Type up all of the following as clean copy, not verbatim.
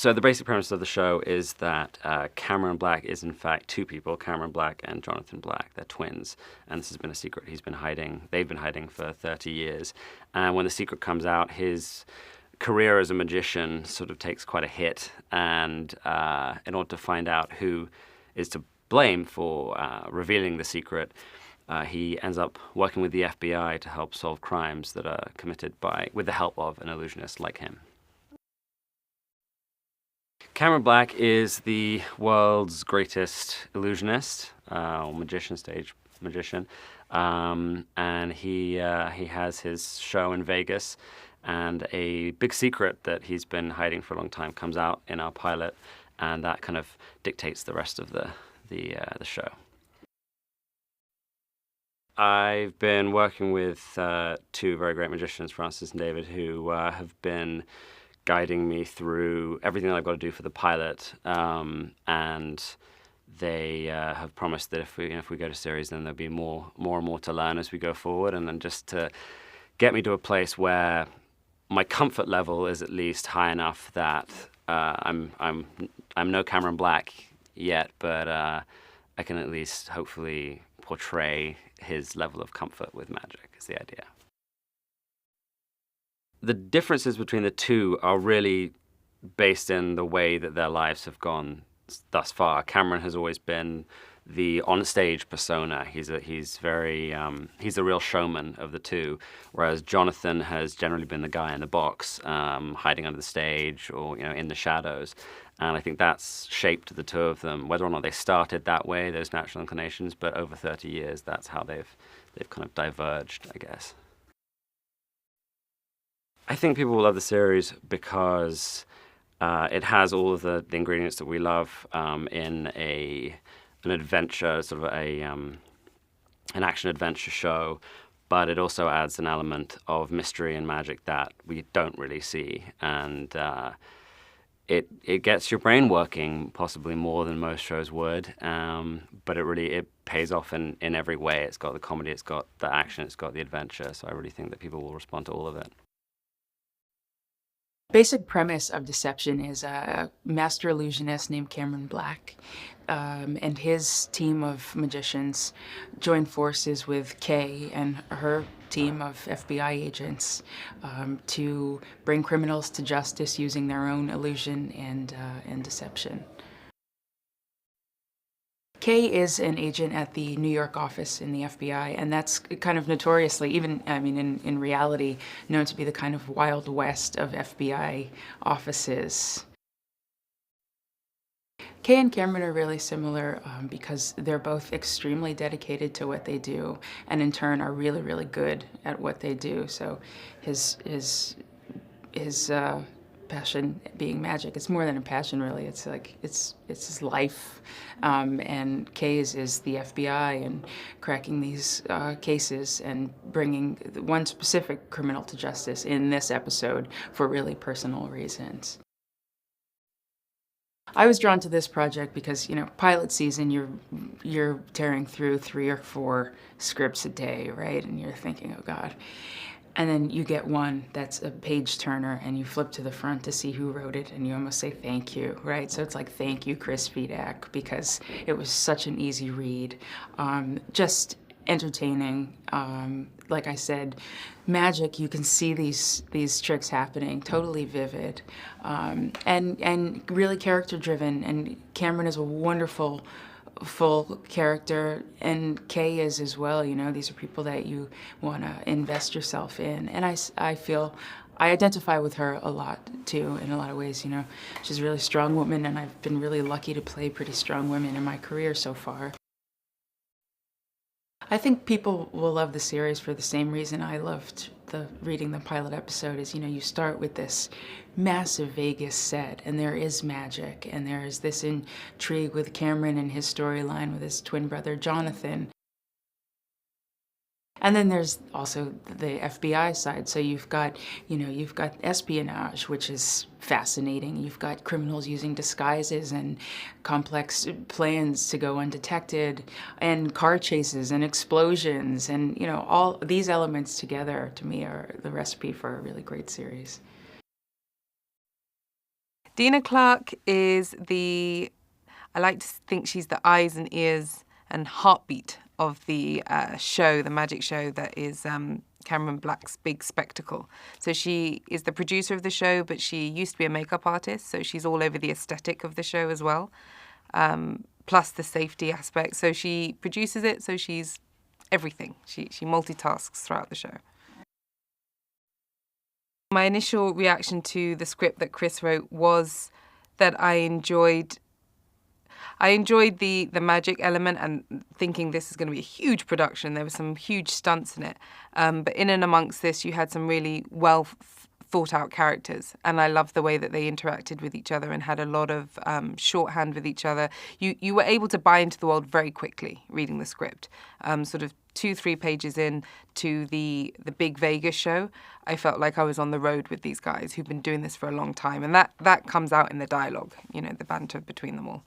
So the basic premise of the show is that Cameron Black is in fact two people, Cameron Black and Jonathan Black. They're twins, and this has been a secret they've been hiding for 30 years. And when the secret comes out, his career as a magician sort of takes quite a hit, and in order to find out who is to blame for revealing the secret, he ends up working with the FBI to help solve crimes that are committed with the help of an illusionist like him. Cameron Black is the world's greatest illusionist, or magician, stage magician, and he has his show in Vegas, and a big secret that he's been hiding for a long time comes out in our pilot, and that kind of dictates the rest of the show. I've been working with two very great magicians, Francis and David, who have been guiding me through everything that I've got to do for the pilot, and they have promised that if we go to series, then there'll be more and more to learn as we go forward, and then just to get me to a place where my comfort level is at least high enough that I'm no Cameron Black yet, but I can at least hopefully portray his level of comfort with magic, is the idea. The differences between the two are really based in the way that their lives have gone thus far. Cameron has always been the on-stage persona. He's the real showman of the two, whereas Jonathan has generally been the guy in the box, hiding under the stage or in the shadows. And I think that's shaped the two of them, whether or not they started that way, those natural inclinations, but over 30 years, that's how they've kind of diverged, I guess. I think people will love the series because it has all of the ingredients that we love in an adventure, sort of an action-adventure show, but it also adds an element of mystery and magic that we don't really see. And it gets your brain working possibly more than most shows would, but it pays off in every way. It's got the comedy, it's got the action, it's got the adventure, so I really think that people will respond to all of it. Basic premise of Deception is a master illusionist named Cameron Black and his team of magicians join forces with Kay and her team of FBI agents to bring criminals to justice using their own illusion and deception. Kay is an agent at the New York office in the FBI, and that's kind of notoriously, in reality, known to be the kind of Wild West of FBI offices. Kay and Cameron are really similar because they're both extremely dedicated to what they do, and in turn are really, really good at what they do. So his passion being magic. It's more than a passion, really. It's like it's his life. And Kay's is the FBI and cracking these cases and bringing one specific criminal to justice in this episode for really personal reasons. I was drawn to this project because, pilot season, you're tearing through 3 or 4 scripts a day, right? And you're thinking, oh God. And then you get one that's a page turner and you flip to the front to see who wrote it and you almost say thank you, right? So it's like, thank you, Chris Fedak, because it was such an easy read. Just entertaining. Like I said, magic, you can see these tricks happening, totally vivid, and really character driven. And Cameron is a wonderful full character, and Kay is as well. These are people that you want to invest yourself in, and I feel I identify with her a lot too in a lot of ways. She's a really strong woman, and I've been really lucky to play pretty strong women in my career so far. I think people will love the series for the same reason I loved reading the pilot episode. Is you start with this massive Vegas set, and there is magic, and there is this intrigue with Cameron and his storyline with his twin brother Jonathan. And then there's also the FBI side. So you've got espionage, which is fascinating. You've got criminals using disguises and complex plans to go undetected, and car chases and explosions, and all these elements together to me are the recipe for a really great series. Dena Clarke is I like to think she's the eyes and ears and heartbeat of the show, the magic show that is Cameron Black's big spectacle. So she is the producer of the show, but she used to be a makeup artist, so she's all over the aesthetic of the show as well, plus the safety aspect. So she produces it, so she's everything. She multitasks throughout the show. My initial reaction to the script that Chris wrote was that I enjoyed the magic element and thinking this is going to be a huge production. There were some huge stunts in it. But in and amongst this, you had some really well thought out characters. And I loved the way that they interacted with each other and had a lot of shorthand with each other. You were able to buy into the world very quickly reading the script. Sort of 2-3 pages in to the big Vegas show, I felt like I was on the road with these guys who've been doing this for a long time. And that comes out in the dialogue, the banter between them all.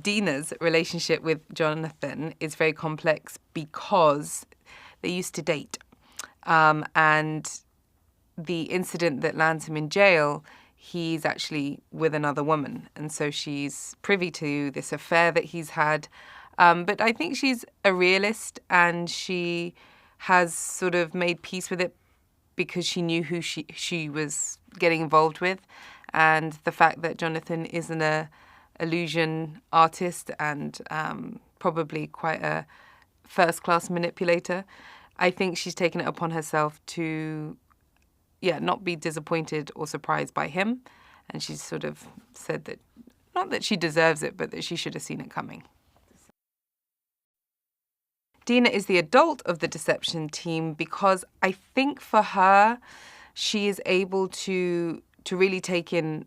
Deena's relationship with Jonathan is very complex because they used to date. And the incident that lands him in jail, he's actually with another woman. And so she's privy to this affair that he's had. But I think she's a realist and she has sort of made peace with it because she knew who she was getting involved with. And the fact that Jonathan isn't a illusion artist and probably quite a first-class manipulator, I think she's taken it upon herself to, not be disappointed or surprised by him. And she's sort of said that, not that she deserves it, but that she should have seen it coming. Deena is the adult of the deception team because I think for her, she is able to really take in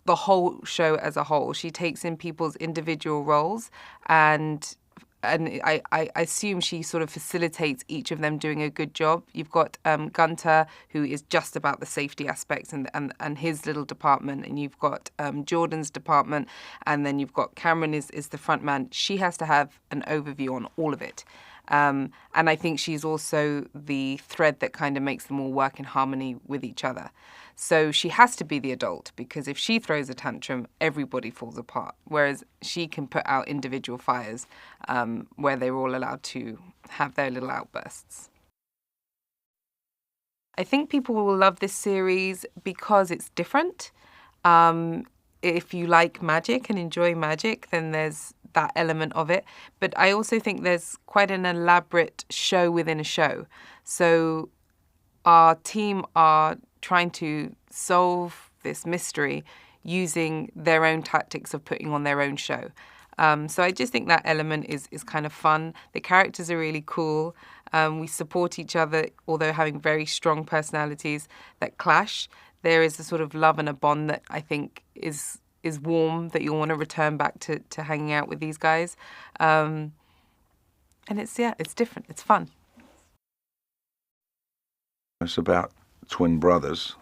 the whole show as a whole. She takes in people's individual roles and I assume she sort of facilitates each of them doing a good job. You've got Gunter, who is just about the safety aspects and his little department, and you've got Jordan's department, and then you've got Cameron is the front man. She has to have an overview on all of it. And I think she's also the thread that kind of makes them all work in harmony with each other. So she has to be the adult because if she throws a tantrum, everybody falls apart. Whereas she can put out individual fires where they're all allowed to have their little outbursts. I think people will love this series because it's different. If you like magic and enjoy magic, then there's that element of it. But I also think there's quite an elaborate show within a show. So our team are trying to solve this mystery using their own tactics of putting on their own show. So I just think that element is kind of fun. The characters are really cool. We support each other, although having very strong personalities that clash. There is a sort of love and a bond that I think is warm, that you'll want to return back to hanging out with these guys. And it's different. It's fun. It's about twin brothers,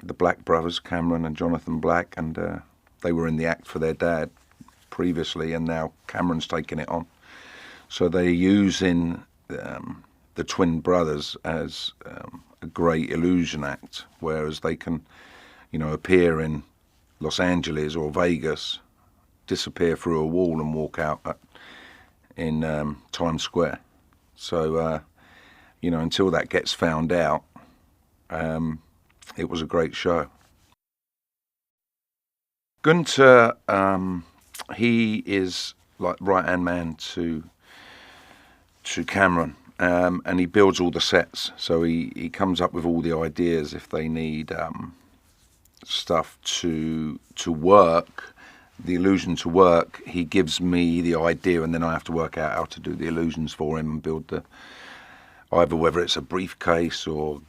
the Black brothers, Cameron and Jonathan Black, and they were in the act for their dad previously, and now Cameron's taking it on. So they're using the twin brothers as a great illusion act, whereas they can, appear in Los Angeles or Vegas, disappear through a wall and walk out in Times Square. So, until that gets found out, it was a great show. Gunter, he is like right-hand man to Cameron, and he builds all the sets. So he comes up with all the ideas if they need stuff to work, the illusion to work. He gives me the idea, and then I have to work out how to do the illusions for him and build either whether it's a briefcase or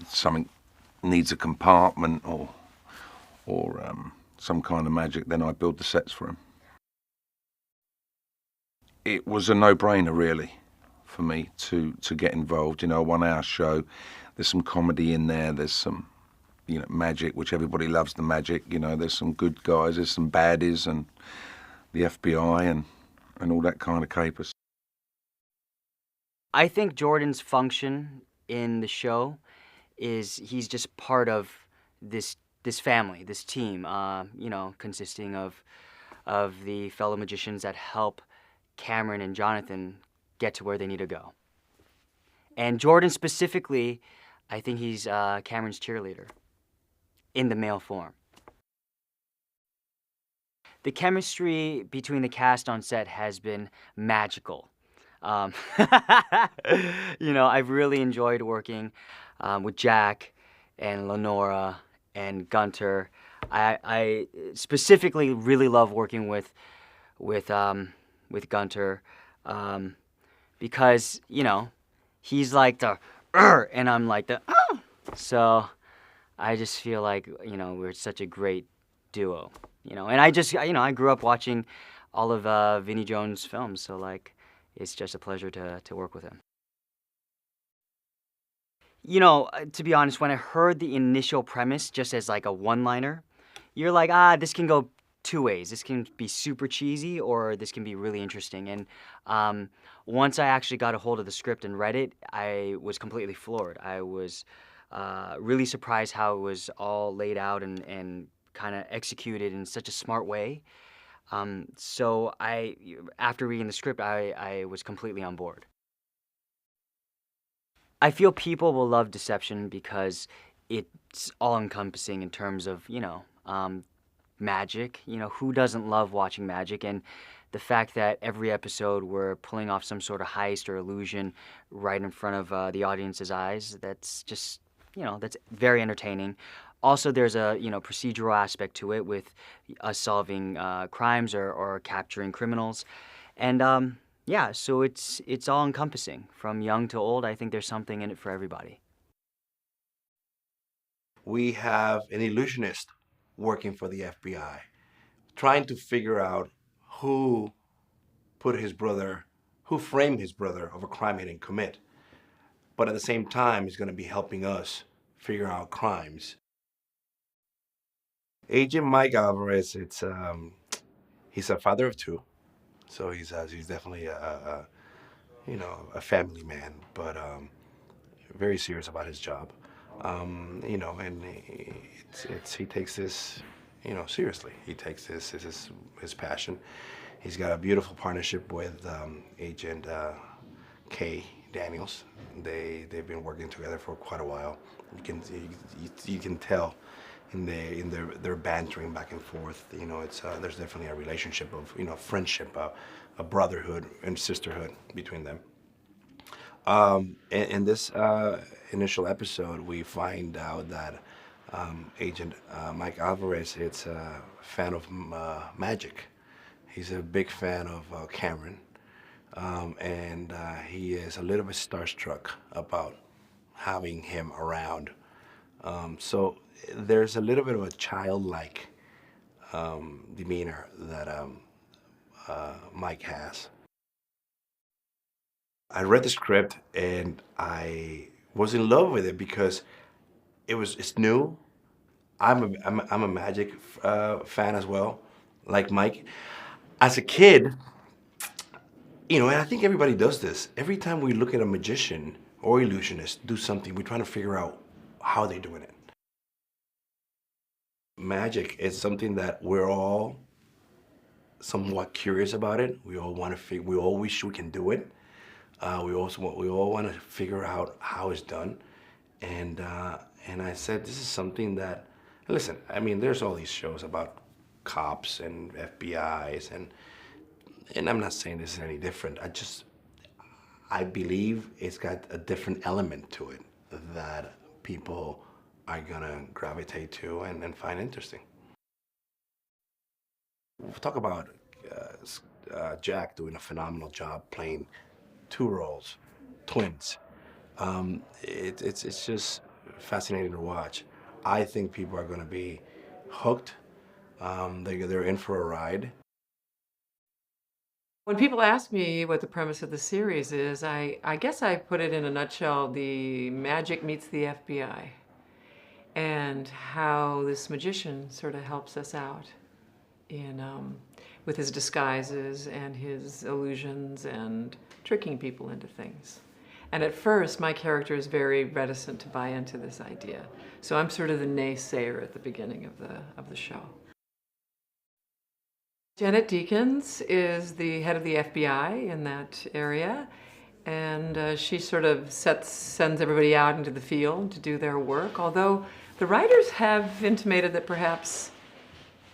something needs a compartment or some kind of magic. Then I build the sets for him. It was a no-brainer really for me to get involved. A 1-hour show. There's some comedy in there. There's some magic, which everybody loves the magic. There's some good guys, there's some baddies, and the FBI and all that kind of capers. I think Jordan's function in the show is he's just part of this family, this team, you know, consisting of the fellow magicians that help Cameron and Jonathan get to where they need to go. And Jordan specifically, I think he's Cameron's cheerleader in the male form. The chemistry between the cast on set has been magical. You know, I've really enjoyed working with Jack and Lenora and Gunter. I specifically really love working with Gunter because, you know, he's like the and I'm like the so I just feel like, you know, we're such a great duo, you know. And I just, you know, I grew up watching all of Vinnie Jones' films, so like it's just a pleasure to work with him. You know, to be honest, when I heard the initial premise just as like a one-liner, you're like, this can go two ways. This can be super cheesy or this can be really interesting. And once I actually got a hold of the script and read it, I was completely floored. I was really surprised how it was all laid out and kind of executed in such a smart way. So after reading the script, I was completely on board. I feel people will love Deception because it's all-encompassing in terms of, you know, magic. You know, who doesn't love watching magic? And the fact that every episode we're pulling off some sort of heist or illusion right in front of the audience's eyes, that's just, you know, that's very entertaining. Also, there's a, you know, procedural aspect to it with us solving crimes or capturing criminals. And yeah, so it's all encompassing. From young to old, I think there's something in it for everybody. We have an illusionist working for the FBI, trying to figure out who framed his brother of a crime he didn't commit. But at the same time, he's going to be helping us figure out crimes. Agent Mike Alverez, he's a father of two. So he's definitely a family man, but very serious about his job. You know, and he takes this, you know, seriously. He takes this as his passion. He's got a beautiful partnership with Agent Kay Daniels. They've been working together for quite a while. You can tell in their bantering back and forth. You know, there's definitely a relationship of, you know, friendship, a brotherhood and sisterhood between them. In this initial episode, we find out that Agent Mike Alverez is a fan of magic. He's a big fan of Cameron, and he is a little bit starstruck about having him around. So there's a little bit of a childlike demeanor that Mike has. I read the script and I was in love with it because it's new. I'm a magic fan as well, like Mike. As a kid, you know, and I think everybody does this. Every time we look at a magician or illusionist do something, we're trying to figure out how they're doing it. Magic is something that we're all somewhat curious about it. We all want to we all wish we can do it. We all want to figure out how it's done. And I said, this is something that, listen, I mean, there's all these shows about cops and FBIs, and I'm not saying this is any different. I believe it's got a different element to it that people are gonna gravitate to and find interesting. We'll talk about Jack doing a phenomenal job playing two roles, twins. It's just fascinating to watch. I think people are gonna be hooked. They're in for a ride. When people ask me what the premise of the series is, I guess I put it in a nutshell, the magic meets the FBI, and how this magician sort of helps us out with his disguises and his illusions and tricking people into things. And at first, my character is very reticent to buy into this idea. So I'm sort of the naysayer at the beginning of the show. Janet Deakins is the head of the FBI in that area, and she sort of sends everybody out into the field to do their work, although the writers have intimated that perhaps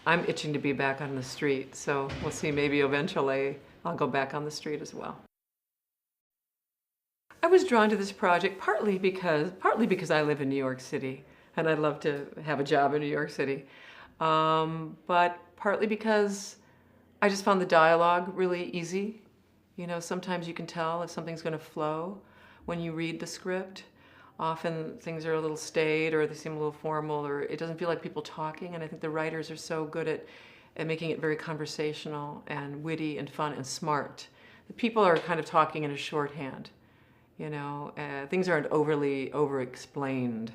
I'm itching to be back on the street, so we'll see, maybe eventually I'll go back on the street as well. I was drawn to this project partly because I live in New York City, and I'd love to have a job in New York City, but partly because I just found the dialogue really easy. You know, sometimes you can tell if something's going to flow when you read the script. Often things are a little staid, or they seem a little formal, or it doesn't feel like people talking, and I think the writers are so good at making it very conversational and witty and fun and smart. The people are kind of talking in a shorthand, you know. Things aren't overly over-explained.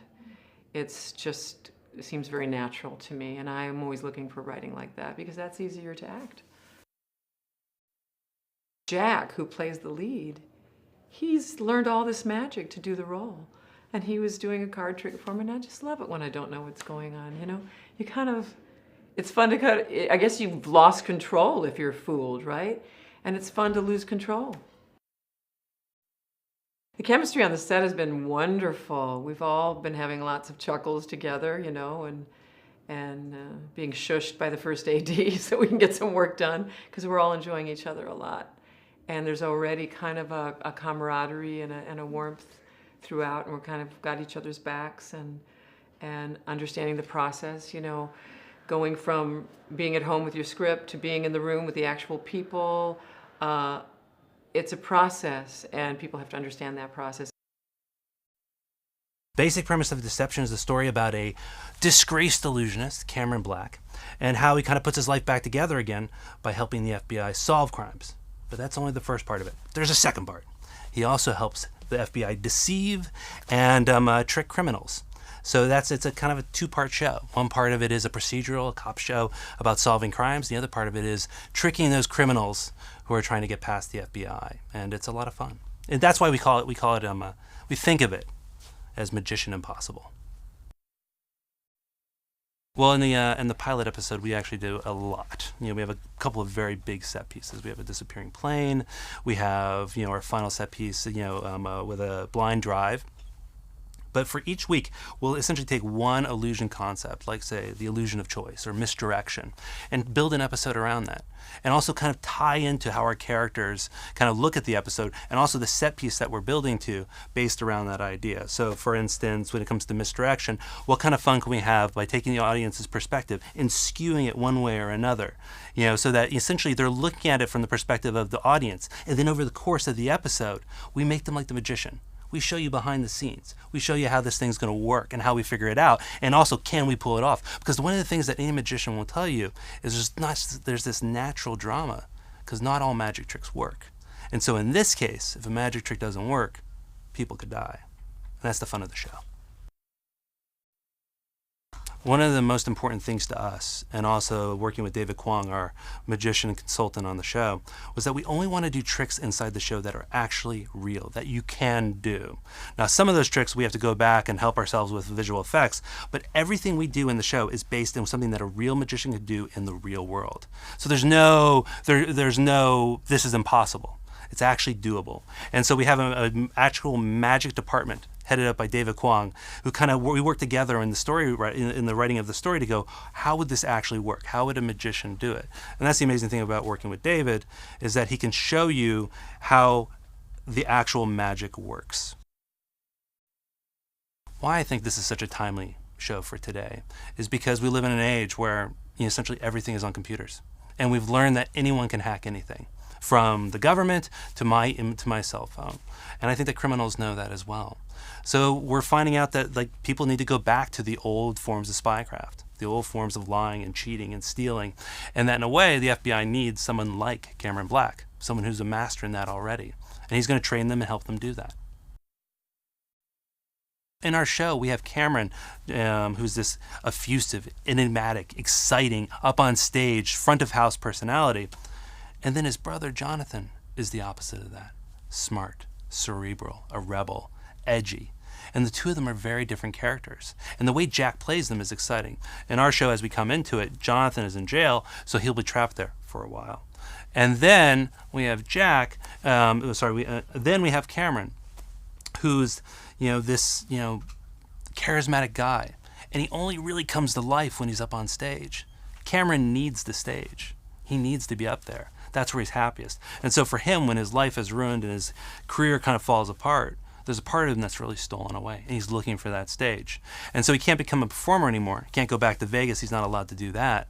It's just, it seems very natural to me, and I'm always looking for writing like that because that's easier to act. Jack, who plays the lead, he's learned all this magic to do the role. And he was doing a card trick for me, and I just love it when I don't know what's going on, you know? You kind of, it's fun to kind of, I guess you've lost control if you're fooled, right? And it's fun to lose control. The chemistry on the set has been wonderful. We've all been having lots of chuckles together, you know, and being shushed by the first AD so we can get some work done, because we're all enjoying each other a lot. And there's already kind of a camaraderie and a warmth throughout, and we're kind of got each other's backs and understanding the process, you know, going from being at home with your script to being in the room with the actual people. It's a process, and people have to understand that process. Basic premise of Deception is a story about a disgraced illusionist, Cameron Black, and how he kind of puts his life back together again by helping the FBI solve crimes. But that's only the first part of it. There's a second part. He also helps the FBI deceive and trick criminals. So it's a kind of a two-part show. One part of it is a procedural, a cop show about solving crimes. The other part of it is tricking those criminals who are trying to get past the FBI. And it's a lot of fun. And that's why we think of it as Magician Impossible. Well, in the pilot episode, we actually do a lot. You know, we have a couple of very big set pieces. We have a disappearing plane. We have, you know, our final set piece, you know, with a blind drive. But for each week, we'll essentially take one illusion concept, like, say, the illusion of choice or misdirection, and build an episode around that. And also kind of tie into how our characters kind of look at the episode, and also the set piece that we're building to based around that idea. So, for instance, when it comes to misdirection, what kind of fun can we have by taking the audience's perspective and skewing it one way or another? You know, so that essentially they're looking at it from the perspective of the audience. And then over the course of the episode, we make them like the magician. We show you behind the scenes. We show you how this thing's going to work and how we figure it out. And also, can we pull it off? Because one of the things that any magician will tell you is there's this natural drama, because not all magic tricks work. And so in this case, if a magic trick doesn't work, people could die. And that's the fun of the show. One of the most important things to us, and also working with David Kwong, our magician and consultant on the show, was that we only want to do tricks inside the show that are actually real, that you can do. Now, some of those tricks we have to go back and help ourselves with visual effects, but everything we do in the show is based on something that a real magician could do in the real world. So there's no, this is impossible. It's actually doable. And so we have an actual magic department headed up by David Kwong, who we work together in the story, in the writing of the story, to go, how would this actually work? How would a magician do it? And that's the amazing thing about working with David, is that he can show you how the actual magic works. Why I think this is such a timely show for today is because we live in an age where, you know, essentially everything is on computers. And we've learned that anyone can hack anything, from the government to my cell phone. And I think that criminals know that as well. So we're finding out that, like, people need to go back to the old forms of spycraft, the old forms of lying and cheating and stealing, and that in a way the FBI needs someone like Cameron Black, someone who's a master in that already. And he's going to train them and help them do that. In our show, we have Cameron, who's this effusive, enigmatic, exciting, up on stage, front of house personality. And then his brother, Jonathan, is the opposite of that. Smart, cerebral, a rebel, edgy. And the two of them are very different characters. And the way Jack plays them is exciting. In our show, as we come into it, Jonathan is in jail, so he'll be trapped there for a while. And then we have then we have Cameron, who's, this, charismatic guy. And he only really comes to life when he's up on stage. Cameron needs the stage. He needs to be up there. That's where he's happiest. And so for him, when his life is ruined and his career kind of falls apart, there's a part of him that's really stolen away, and he's looking for that stage. And so he can't become a performer anymore. He can't go back to Vegas. He's not allowed to do that.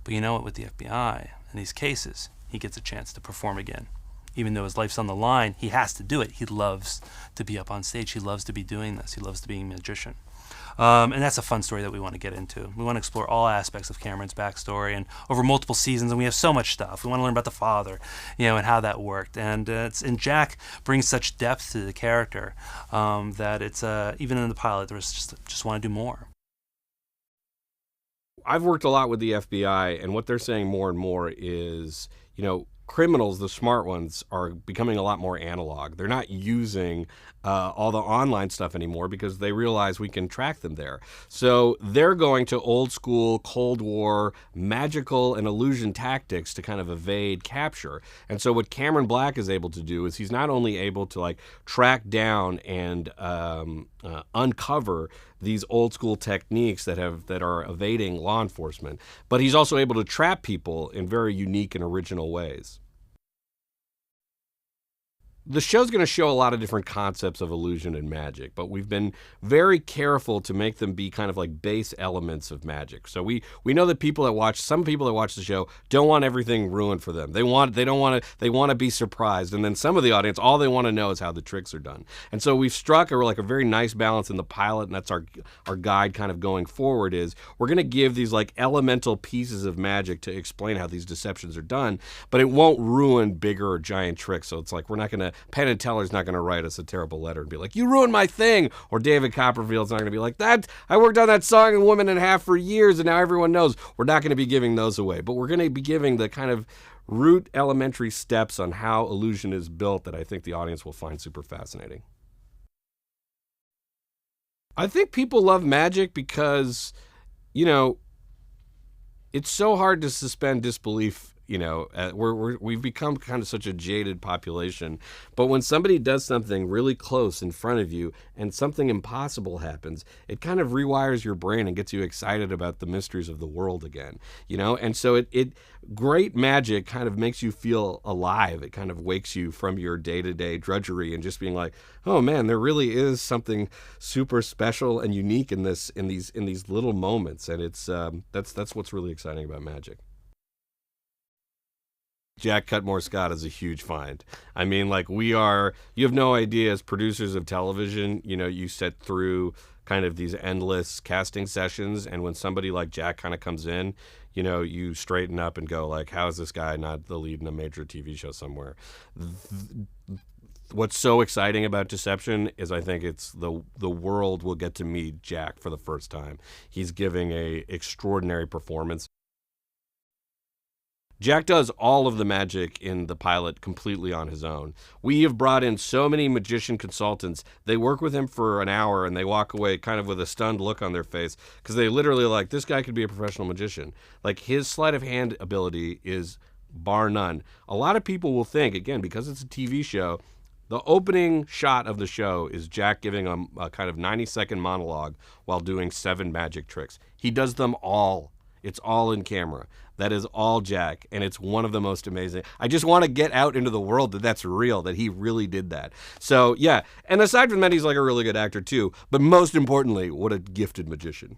But you know what? With the FBI in these cases, he gets a chance to perform again. Even though his life's on the line, he has to do it. He loves to be up on stage. He loves to be doing this. He loves to be a magician. And that's a fun story that we want to get into. We want to explore all aspects of Cameron's backstory and over multiple seasons, and we have so much stuff. We want to learn about the father, and how that worked. And Jack brings such depth to the character that it's even in the pilot, there was just want to do more. I've worked a lot with the FBI, and what they're saying more and more is, criminals, the smart ones, are becoming a lot more analog. They're not using all the online stuff anymore because they realize we can track them there. So they're going to old school Cold War magical and illusion tactics to kind of evade capture. And so what Cameron Black is able to do is he's not only able to track down and uncover these old school techniques that are evading law enforcement, but he's also able to trap people in very unique and original ways. The show's going to show a lot of different concepts of illusion and magic, but we've been very careful to make them be kind of like base elements of magic. So we know that some people that watch the show don't want everything ruined for them. They want to be surprised. And then some of the audience, all they want to know is how the tricks are done. And so we've struck a very nice balance in the pilot, and that's our guide kind of going forward is we're going to give these elemental pieces of magic to explain how these deceptions are done, but it won't ruin bigger or giant tricks. So it's we're not going to Penn and Teller's not going to write us a terrible letter and be like, you ruined my thing. Or David Copperfield's not going to be like, that I worked on that song in Woman and a Half for years and now everyone knows. We're not going to be giving those away. But we're going to be giving the kind of root elementary steps on how illusion is built that I think the audience will find super fascinating. I think people love magic because, it's so hard to suspend disbelief. We've become kind of such a jaded population. But when somebody does something really close in front of you and something impossible happens, it kind of rewires your brain and gets you excited about the mysteries of the world again. And so great magic kind of makes you feel alive. It kind of wakes you from your day-to-day drudgery and just being like, oh man, there really is something super special and unique in these little moments. And it's that's what's really exciting about magic. Jack Cutmore-Scott is a huge find. I mean, you have no idea as producers of television, you sit through kind of these endless casting sessions. And when somebody like Jack kind of comes in, you straighten up and go how is this guy not the lead in a major TV show somewhere? What's so exciting about Deception is I think it's the world will get to meet Jack for the first time. He's giving a extraordinary performance. Jack does all of the magic in the pilot completely on his own. We have brought in so many magician consultants. They work with him for an hour and they walk away kind of with a stunned look on their face because they literally this guy could be a professional magician. His sleight of hand ability is bar none. A lot of people will think, again, because it's a TV show, the opening shot of the show is Jack giving a kind of 90-second monologue while doing 7 magic tricks. He does them all. It's all in camera. That is all Jack, and it's one of the most amazing. I just want to get out into the world that that's real, that he really did that. So, yeah. And aside from that, he's a really good actor, too. But most importantly, what a gifted magician.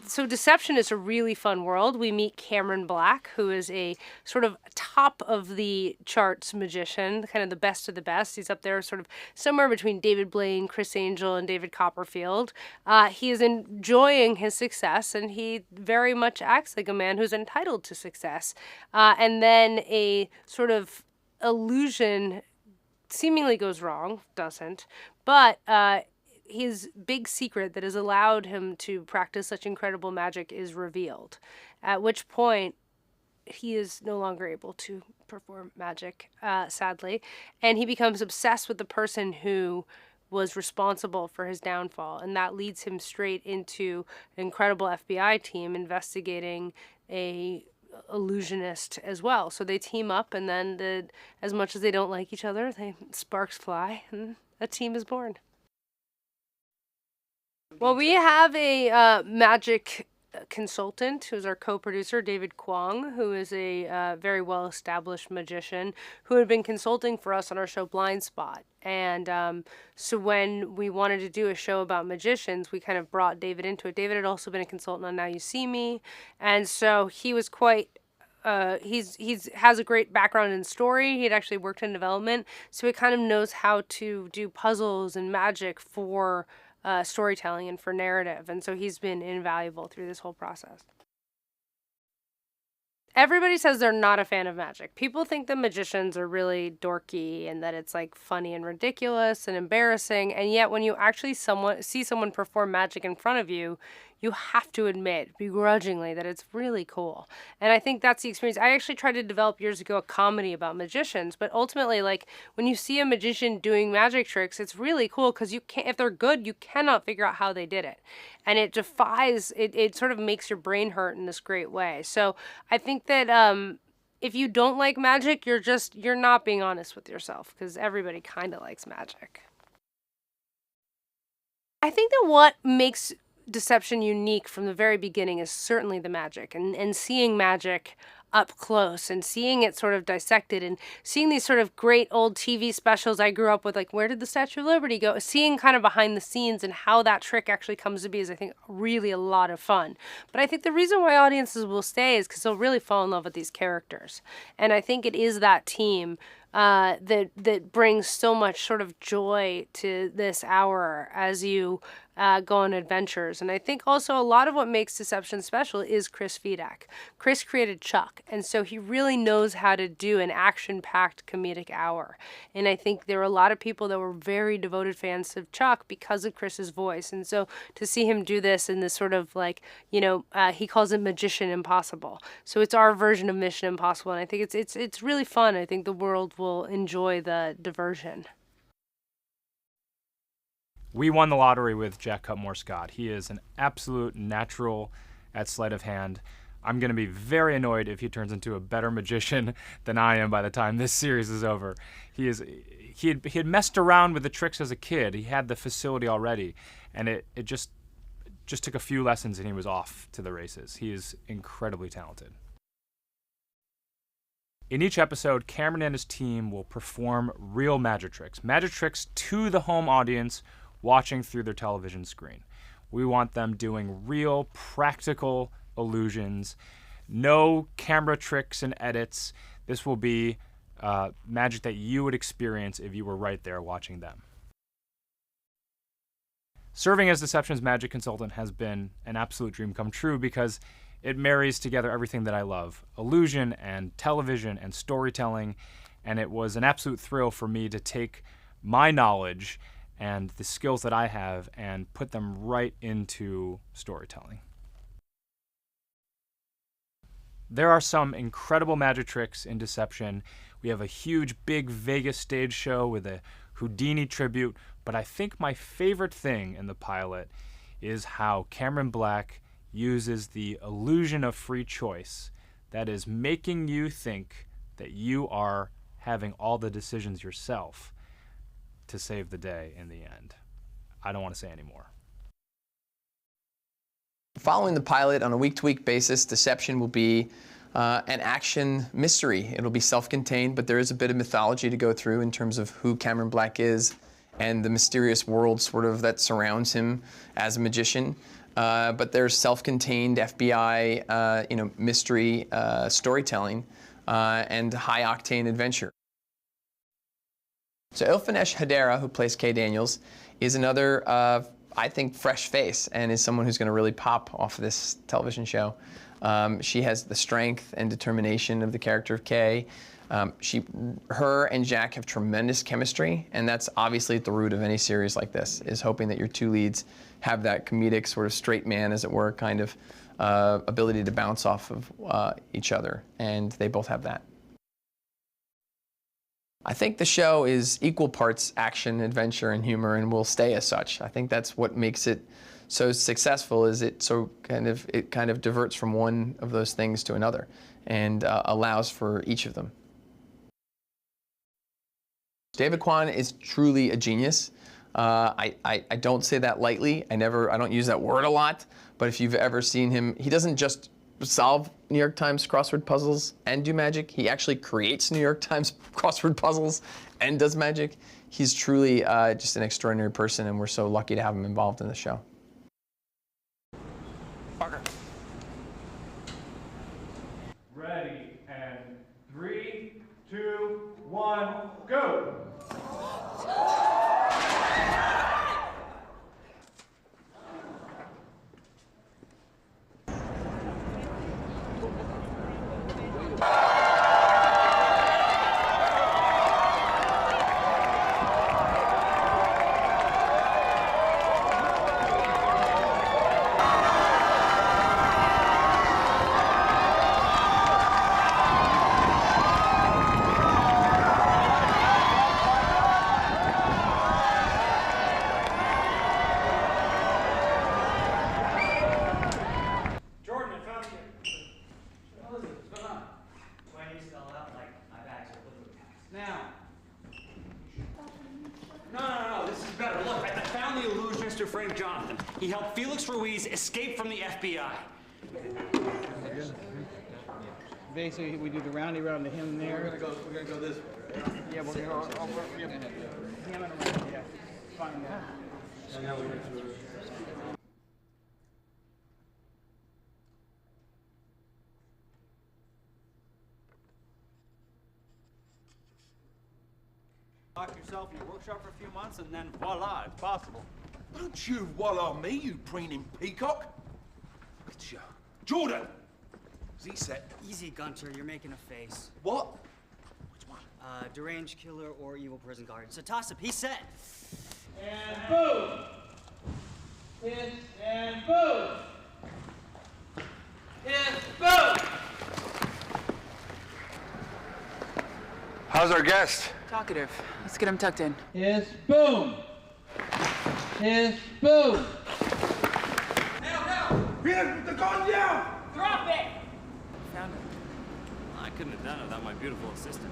So Deception is a really fun world. We meet Cameron Black, who is a sort of top of the charts magician, kind of the best of the best. He's up there sort of somewhere between David Blaine, Chris Angel, and David Copperfield. He is enjoying his success, and he very much acts like a man who's entitled to success. And then a sort of illusion seemingly goes wrong, doesn't, but his big secret that has allowed him to practice such incredible magic is revealed, at which point he is no longer able to perform magic, sadly, and he becomes obsessed with the person who was responsible for his downfall, and that leads him straight into an incredible FBI team investigating a illusionist as well. So they team up, and then as much as they don't like each other, sparks fly, and a team is born. Well, we have a magic consultant who's our co-producer, David Kwong, who is a very well-established magician who had been consulting for us on our show Blind Spot. And so when we wanted to do a show about magicians, we kind of brought David into it. David had also been a consultant on Now You See Me, and so he was quite he's has a great background in story. He'd actually worked in development, so he kind of knows how to do puzzles and magic for storytelling and for narrative, and so he's been invaluable through this whole process. Everybody says they're not a fan of magic. People think that magicians are really dorky and that it's like funny and ridiculous and embarrassing, and yet when you actually see someone perform magic in front of you, you have to admit begrudgingly that it's really cool. And I think that's the experience. I actually tried to develop years ago a comedy about magicians, but ultimately, like, when you see a magician doing magic tricks, it's really cool because you can't, if they're good, you cannot figure out how they did it. And it defies, it sort of makes your brain hurt in this great way. So I think that if you don't like magic, you're not being honest with yourself, because everybody kind of likes magic. I think that what makes Deception unique from the very beginning is certainly the magic, and seeing magic up close and seeing it sort of dissected and seeing these sort of great old TV specials I grew up with, like Where Did the Statue of Liberty Go? Seeing kind of behind the scenes and how that trick actually comes to be is, I think, really a lot of fun. But I think the reason why audiences will stay is because they'll really fall in love with these characters. And I think it is that team that brings so much sort of joy to this hour as you go on adventures. And I think also a lot of what makes Deception special is Chris Fedak. Chris created Chuck, and so he really knows how to do an action-packed comedic hour. And I think there were a lot of people that were very devoted fans of Chuck because of Chris's voice. And so to see him do this in this sort of like, he calls it Magician Impossible. So it's our version of Mission Impossible, and I think it's really fun. I think the world will enjoy the diversion. We won the lottery with Jack Cutmore-Scott. He is an absolute natural at sleight of hand. I'm going to be very annoyed if he turns into a better magician than I am by the time this series is over. He had messed around with the tricks as a kid. He had the facility already, and it just took a few lessons and he was off to the races. He is incredibly talented. In each episode, Cameron and his team will perform real magic tricks to the home audience watching through their television screen. We want them doing real, practical illusions, no camera tricks and edits. This will be magic that you would experience if you were right there watching them. Serving as Deception's magic consultant has been an absolute dream come true because it marries together everything that I love, illusion and television and storytelling, and it was an absolute thrill for me to take my knowledge and the skills that I have and put them right into storytelling. There are some incredible magic tricks in Deception. We have a huge, big Vegas stage show with a Houdini tribute, but I think my favorite thing in the pilot is how Cameron Black uses the illusion of free choice, that is making you think that you are having all the decisions yourself to save the day in the end. I don't want to say any more. Following the pilot on a week-to-week basis, Deception will be an action mystery. It'll be self-contained, but there is a bit of mythology to go through in terms of who Cameron Black is and the mysterious world sort of that surrounds him as a magician. But there's self-contained FBI, mystery storytelling and high-octane adventure. So Ilfanesh Hedera, who plays Kay Daniels, is another, I think, fresh face and is someone who's going to really pop off of this television show. She has the strength and determination of the character of Kay. Her and Jack have tremendous chemistry, and that's obviously at the root of any series like this, is hoping that your two leads have that comedic sort of straight man, as it were, kind of ability to bounce off of each other, and they both have that. I think the show is equal parts action, adventure, and humor, and will stay as such. I think that's what makes it so successful. Is it kind of diverts from one of those things to another, and allows for each of them. David Kwan is truly a genius. I don't say that lightly. I don't use that word a lot. But if you've ever seen him, he doesn't just solve New York Times crossword puzzles and do magic. He actually creates New York Times crossword puzzles and does magic. He's truly just an extraordinary person, and we're so lucky to have him involved in the show. Parker. Ready, and 3, 2, 1, go! He helped Felix Ruiz escape from the FBI. Basically, we do the roundy round to him there. We're gonna go this way. Yeah, we're gonna go over him and around. Yeah, find that. Lock yourself in your workshop for a few months, and then voila, it's possible. Don't you voila me, you preening peacock. Look at you. Jordan! Is he set? Easy, Gunter. You're making a face. What? Which one? Deranged killer or evil prison guard. So toss up. He's set. And boom! Hit and boom! Hit, boom! How's our guest? Talkative. Let's get him tucked in. Hit, boom! Hit, boom! Now! Hit the gun down! Drop it! Found him. I couldn't have done it without my beautiful assistant.